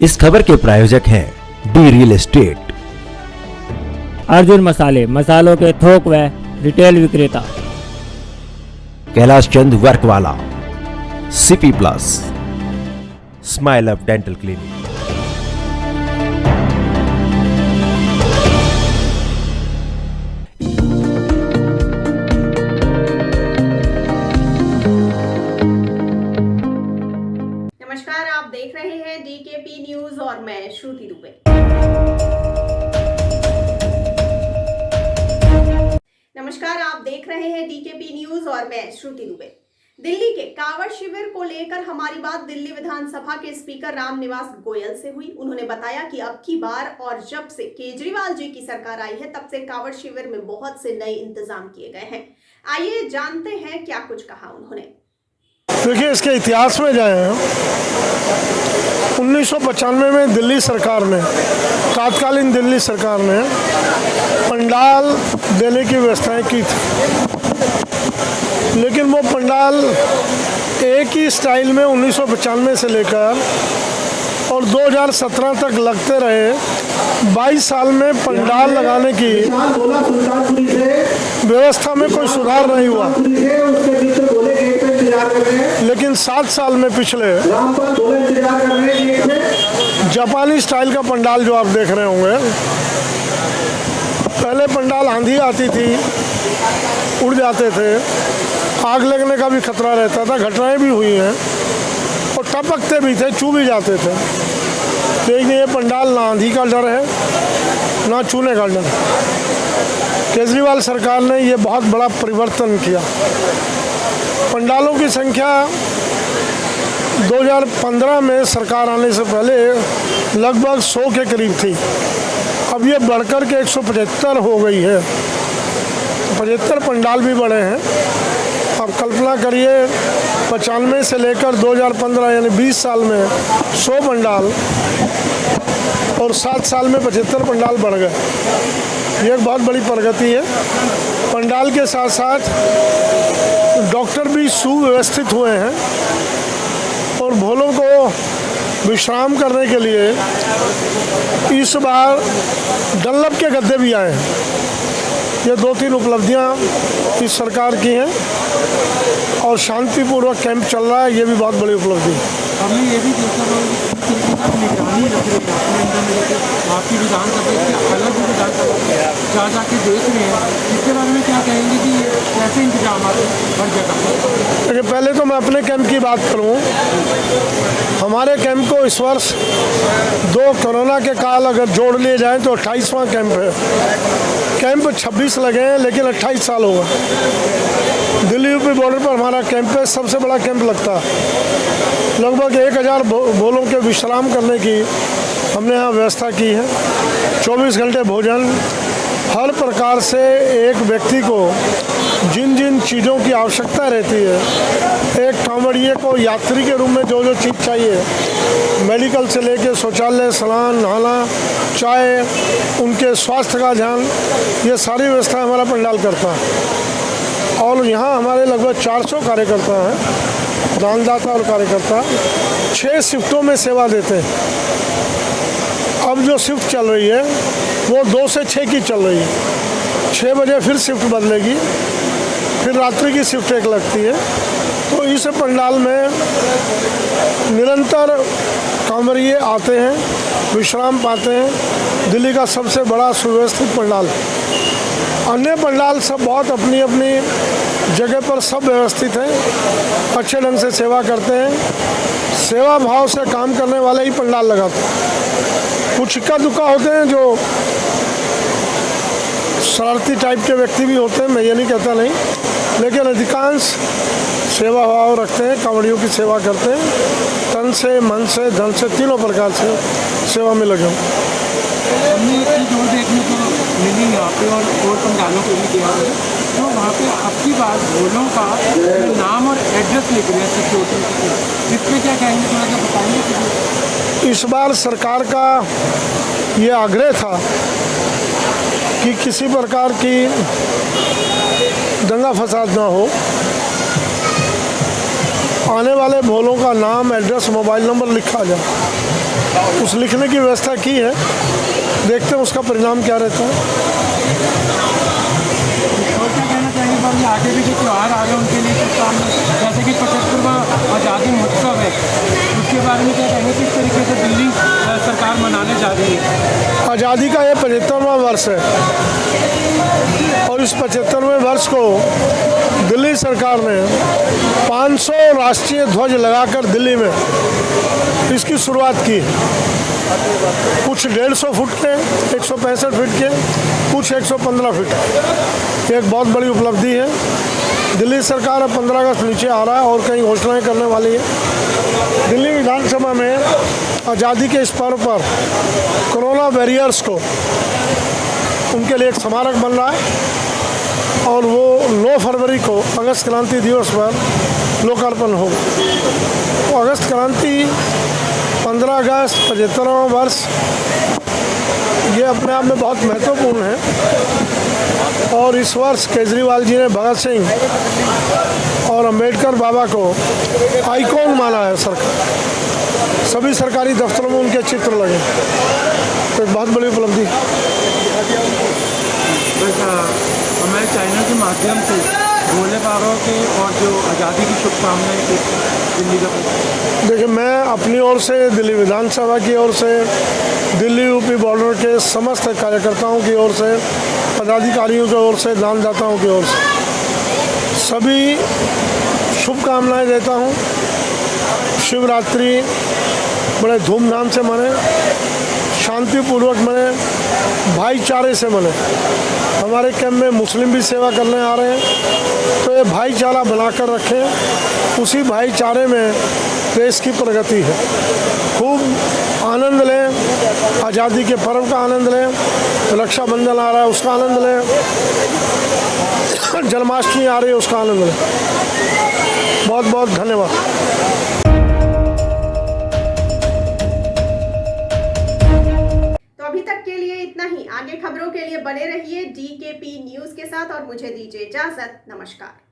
इस खबर के प्रायोजक हैं डी रियल एस्टेट, अर्जुन मसाले, मसालों के थोक व रिटेल विक्रेता, कैलाश चंद वर्क वाला, CP plus, smile up dental clinic. नमस्कार, आप देख रहे हैं डीकेपी न्यूज और मैं श्रुति दुबे। नमस्कार, आप देख रहे हैं डीकेपी न्यूज और मैं श्रुति दुबे। दिल्ली के कांवड़ शिविर को लेकर हमारी बात दिल्ली विधानसभा के स्पीकर रामनिवास गोयल से हुई। उन्होंने बताया कि अब की बार और जब से केजरीवाल जी की सरकार आई है तब से कांवड़ शिविर में बहुत से नए इंतजाम किए गए हैं। आइए जानते हैं क्या कुछ कहा उन्होंने। देखिए, इसके इतिहास में जाए हैं, 1995 में दिल्ली सरकार ने, तत्कालीन दिल्ली सरकार ने पंडाल देने की व्यवस्थाएं की थी, लेकिन वो पंडाल एक ही स्टाइल में 1995 से लेकर और 2017 तक लगते रहे। 22 साल में पंडाल लगाने की व्यवस्था में कोई सुधार नहीं हुआ, लेकिन 7 साल में पिछले जापानी स्टाइल का पंडाल जो आप देख रहे होंगे, पहले पंडाल आंधी आती थी, उड़ जाते थे, आग लगने का भी खतरा रहता था, घटनाएं भी हुई हैं और टपकते भी थे, छू भी जाते थे। लेकिन ये पंडाल ना आंधी का डर है ना छूने का डर। केजरीवाल सरकार ने ये बहुत बड़ा परिवर्तन किया। पंडालों की संख्या 2015 में सरकार आने से पहले लगभग 100 के करीब थी, अब ये बढ़कर के 175 हो गई है। 75 पंडाल भी बड़े हैं। अब कल्पना करिए, 95 से लेकर 2015 यानी 20 साल में 100 पंडाल और 7 साल में 75 पंडाल बढ़ गए। ये एक बहुत बड़ी प्रगति है। पंडाल के साथ साथ डॉक्टर भी सुव्यवस्थित हुए हैं और भोलों को विश्राम करने के लिए इस बार डनलप के गद्दे भी आए हैं। ये 2-3 उपलब्धियां इस सरकार की हैं और शांतिपूर्वक कैंप चल रहा है, ये भी बहुत बड़ी उपलब्धि है। हमने ये भी देखा निगरानी रख रही है अपने अंदर में, आपकी विधानसभा से अलग विधानसभा जा के देख रहे हैं, इसके बारे में क्या कहेंगे कि कैसे इंतजाम हर जगह? देखिए, पहले तो मैं अपने कैंप की बात करूं। हमारे कैंप को इस वर्ष 2 कोरोना के काल अगर जोड़ लिए जाएं तो 28वां कैंप है। कैंप 26 लगे हैं, लेकिन 28 साल हो गए। दिल्ली यूपी बॉर्डर पर हमारा कैंप है, सबसे बड़ा कैंप लगता है। लगभग 1000 भोलों के विश्राम करने की हमने यहाँ व्यवस्था की है। 24 घंटे भोजन, हर प्रकार से एक व्यक्ति को जिन जिन चीज़ों की आवश्यकता रहती है, एक कांवड़िए को यात्री के रूप में जो जो चीज़ चाहिए, मेडिकल से लेके शौचालय, स्नान, नहाना, चाय, उनके स्वास्थ्य का ध्यान, ये सारी व्यवस्था हमारा पंडाल करता है। और यहाँ हमारे लगभग 400 कार्यकर्ता हैं, दानदाता और कार्यकर्ता 6 शिफ्टों में सेवा देते हैं। अब जो शिफ्ट चल रही है वो 2 से 6 की चल रही है। 6 बजे फिर शिफ्ट बदलेगी, फिर रात्रि की शिफ्ट एक लगती है। तो इस पंडाल में निरंतर कांवड़िए आते हैं, विश्राम पाते हैं। दिल्ली का सबसे बड़ा सुव्यवस्थित पंडाल है। अन्य पंडाल सब बहुत अपनी अपनी जगह पर सब व्यवस्थित हैं, अच्छे ढंग से सेवा करते हैं, सेवा भाव से काम करने वाले ही पंडाल लगाते हैं। कुछ इक्का दुक्का होते हैं जो शरारती टाइप के व्यक्ति भी होते हैं, मैं ये नहीं कहता नहीं, लेकिन अधिकांश सेवा भाव रखते हैं, कांवड़ियों की सेवा करते हैं, तन से, मन से, धन से, तीनों प्रकार से सेवा में लगे। हमने एक चीज़ और देखने को मिली यहाँ पे और पंडालों को भी दिया है, तो वहाँ पे आपकी बात भोलों का नाम और एड्रेस लिख रहे हैं सिक्योरिटी, इस पर क्या कहेंगे, थोड़ा सा बताएंगे? इस बार सरकार का ये आग्रह था कि किसी प्रकार की दंगा फसाद ना हो। आने वाले भोलों का नाम, एड्रेस, मोबाइल नंबर लिखा जाए। उस लिखने की व्यवस्था की है, देखते हैं उसका परिणाम क्या रहता है। और क्या कहना चाहेंगे बाबू, आगे भी जो त्यौहार आ रहे हैं उनके लिए शुभकामनाएं, जैसे कि 75वां आज़ादी महोत्सव है, उसके बारे में क्या कहेंगे, किस तरीके से दिल्ली सरकार मनाने जा रही है? आज़ादी का ये 75वां वर्ष है और इस 75वें वर्ष को दिल्ली सरकार ने 500 राष्ट्रीय ध्वज लगाकर दिल्ली में इसकी शुरुआत की। कुछ 150 फुट के, 165 फीट के, कुछ 115 फीट। एक बहुत बड़ी उपलब्धि है। दिल्ली सरकार अब 15 अगस्त नीचे आ रहा है और कई घोषणाएं करने वाली है। दिल्ली विधानसभा में आज़ादी के इस पर्व पर कोरोना वॉरियर्स को उनके लिए एक स्मारक बन रहा है और वो 9 फरवरी को अगस्त क्रांति दिवस पर लोकार्पण होगा। तो अगस्त क्रांति, 15 अगस्त, 75वां वर्ष, ये अपने आप में बहुत महत्वपूर्ण है। और इस वर्ष केजरीवाल जी ने भगत सिंह और अंबेडकर बाबा को आइकॉन माना है सरकार। सभी सरकारी दफ्तरों में उनके चित्र लगे, तो एक बहुत बड़ी उपलब्धि। बस हमारे चैनल के माध्यम से भोले बाबा के और जो आज़ादी की शुभकामनाएं दिल्ली का। देखिए, मैं अपनी ओर से, दिल्ली विधानसभा की ओर से, दिल्ली यूपी बॉर्डर के समस्त कार्यकर्ताओं की ओर से, पदाधिकारियों की ओर से, दानदाताओं की ओर से सभी शुभकामनाएं देता हूं। शिवरात्रि बड़े धूमधाम से मने, शांतिपूर्वक मने, भाईचारे से मने। हमारे कैंप में मुस्लिम भी सेवा करने आ रहे हैं, तो ये भाईचारा बनाकर रखें। उसी भाईचारे में देश की प्रगति है। खूब आनंद लें, आज़ादी के पर्व का आनंद लें। रक्षाबंधन आ रहा है, उसका आनंद लें। जन्माष्टमी आ रही है, उसका आनंद लें। बहुत बहुत धन्यवाद। अभी तक के लिए इतना ही। आगे खबरों के लिए बने रहिए DKP न्यूज के साथ और मुझे दीजिए इजाजत। नमस्कार।